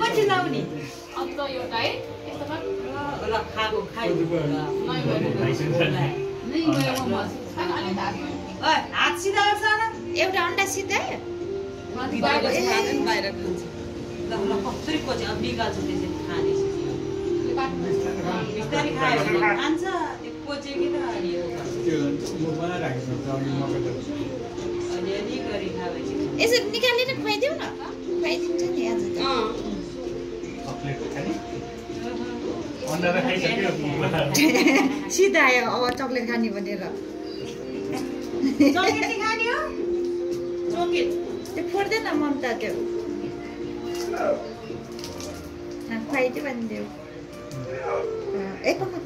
कति लाउने अब त एउटा है यस्तो कर ल खाएको खाइ नै गयो म अलि धार ओइ हात सिधा गर्छ न एउटा अन्डा सिधायो बाहिर खान्छ ल ल कसरी कोचे अब निकाल्छ त्यसरी खाने बिस्तारै खायो भने खान्छ त्यो कोचे कि त अनि अलिअलि गरी खाएपछि यसरी निकालेर खुवाइदेऊ न खुवाइदिन्छ नि आज त सिधा आयो अब चक्लेट खाने भनेर चक्लेट चाहिँ खाने हो चक्लेट त्यो फोड्दैन ममता त्यो खुवाइदियो भनिदेऊ एक पक्का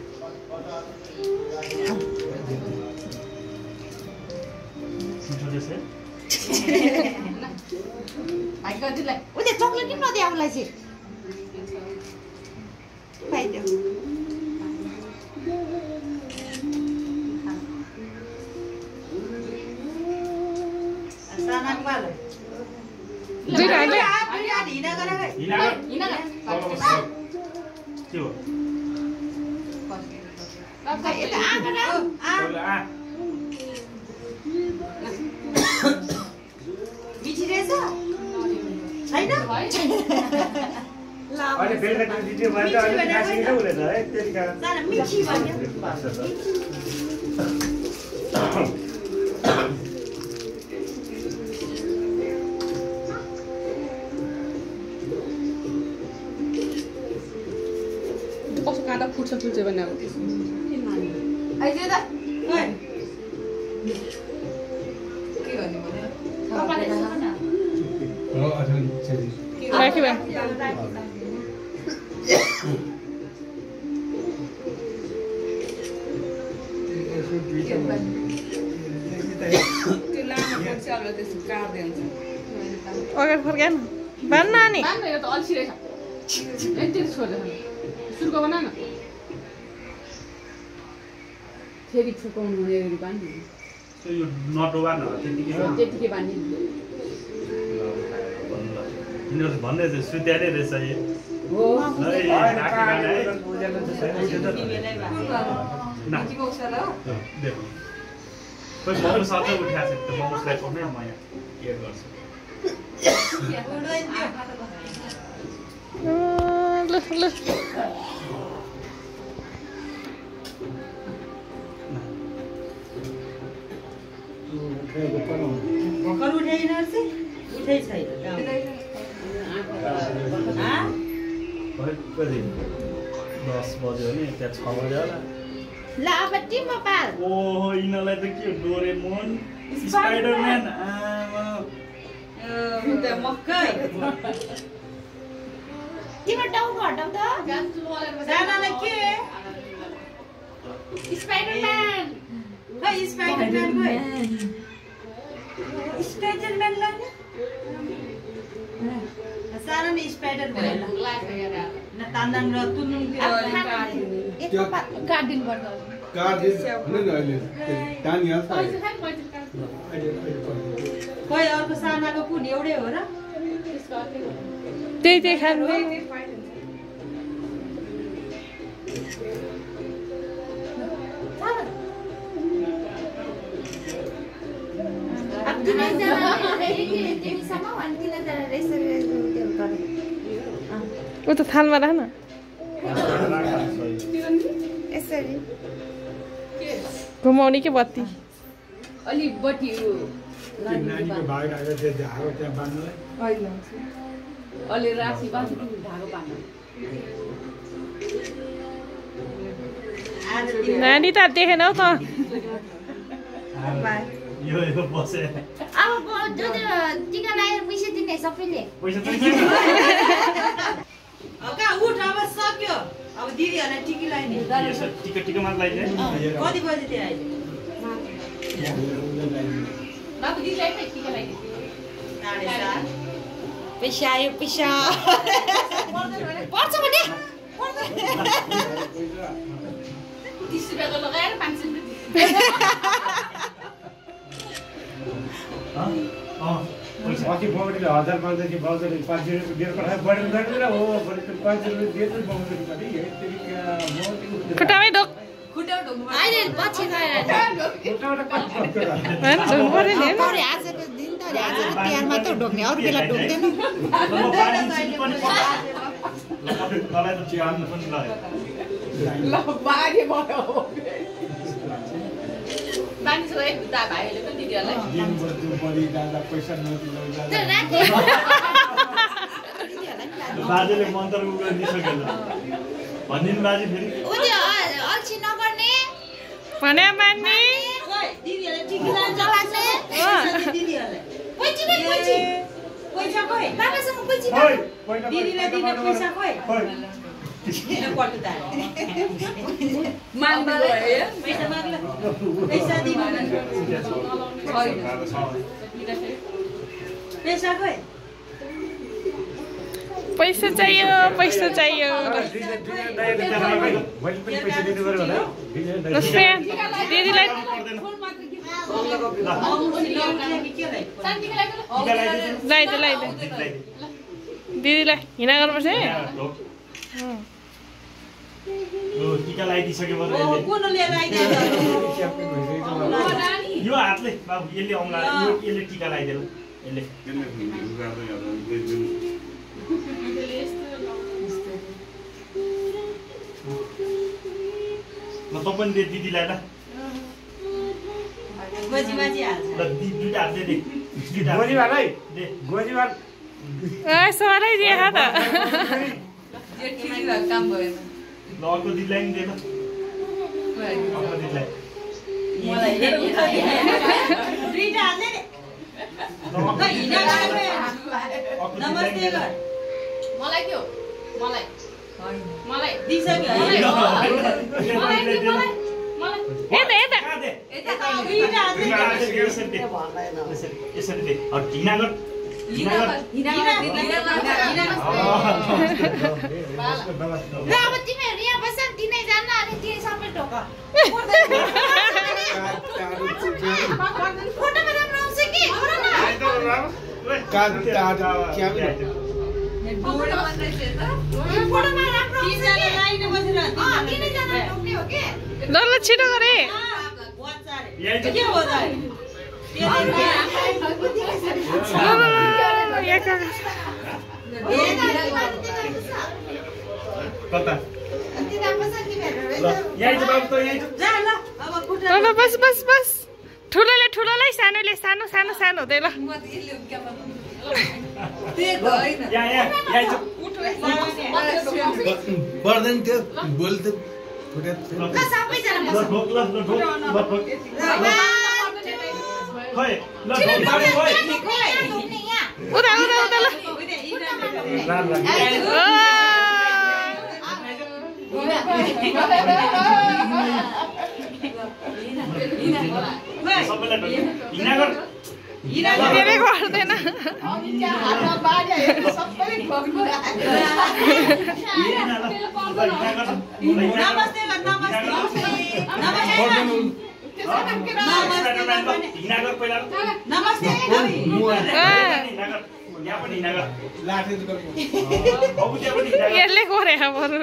उसले चक्लेट किन नदिए आउलाई चाहिँ खुवाइदेऊ मिठी रहेछ छैन अहिले बेलुका दिदी भन्छ अनि खासिन के हुँदैन है त्यही कारण साना मिठी भन्यो कस्तो काँटा फुट्छ भने अब आइदियो त के गर्ने भन्यो अगाडि फर्काएन भन् नानी यो त अल्छी रहेछ यति छोडेर सुर्को बना न फेरि फुकाउनु हुने गरी बान्नु यो नटोवा न त्यतिकै बान्ने यिनीहरू भन्दै थियो सुत्याएरै रहेछ यो खोइ मोमो सबै उठाएको छ त्यो मोमोसलाई पाउनै म यहाँ केयर गर्छु ल ल भर्खर उठे यिनीहरू चाहिँ उठै छैन कति 10 बज्यो भने त्यहाँ 6 बज्यो होला ल अब टिममा पाल ओहो यिनीहरूलाई त के डोरेमोन स्पाइडरम्यान मक्कै तिम्रो टाउको हटाउ त सानालाई के स्पाइडरम्यान खै स्पाइडरम्यान खै स्पाइडरम्यान लाग्यो सानो नि स्पाइडर भयो न तान्दाङ र तुनुङ त्यो काट्दिनु पर्छ खोइ अर्को सानाको कुन एउटै हो र त्यही खानु ऊ त थालमा राख न यसरी घुमाउने के बत्ती अलि बटी अलि रासी बाँच्नु धागो बाँध्नु नानी त देखेन हौ त यो बसे अब जो टिका लगाएर पैसा दिने सबैले पैसा कहाँ उठ अब सक्यो अब दिदीहरूलाई टिकी लगाइने टिका मात्र लगाइदिए कति बजी त्यहाँ आइले बाबु दिदीलाई पनि टिका लगाइदिए 7:30 पैसा आयो पैसा पर्छ भने 30 रुपियाँको लगाएर 500 रुपियाँ अघि बाउले 1000 माग्दाखेरि बाउले 500 रुपियाँ दिएर पठाए बढेर जाने र हो 500 रुपियाँ दिएर बाउले पनि खुट्टामै ढोक अहिले पछि गएर आजको दिन त आजको तिहारमा त ढोक्ने अरू बेला ढोक्दैन तँलाई त चिहान पनि लाग्यो बाजेले मन्त्र उयो दिइसकेन भनिदिनु बाजे फेरि अल्छी नगर्ने भने मान्ने दिदीहरुले टिकी लान्छ लाग्ने दिदीहरुले पैसा खोइ बाबासँग पैसा दिदीले दिने पैसा खोइ किन पल्टदा माग्दा गयो पैसा माग्ला पैसा दिनु पैसा खोइ पैसा चाहियो पैसा चाहियो दिदीलाई लगाइदे दिदीलाई हिँडा गर्नुपर्छ है टिका लगाइदिइसकेपछि यो हातले बाबु यसले औँला यसले टिका लगाइदिएन यसले ल तपाईँ दे दिदीलाई ल गोजीमाजी हाल्छ ल दुईटा हात दे गोजीवालै गोजीवाल सवालै दिए त काम भयो ल अर्को दिदीलाई नि दे ल अर्को दिदीलाई मलाई दुईटा हाल्ने नमस्ते गर मलाई के हो मलाई मलाई दिइसक्यो यसरी दे हिँडा गर अब तिमीहरू यहाँ बस्छ नि तिनैजना अनि तिनी सबै ढोक फोटोमा राम्रो आउँछ कि फोटोमा राम्रो तिनैजना ढोक्ने हो कि ल छिटो गरे के हो कता बस बस बस ठुलोले ठुलोलाई सानोले सानो सानो सानो हुँदै ल पर्दैन त्यो बोल त उता उता उता ल धेरै गर्दैन यसले गरे बरु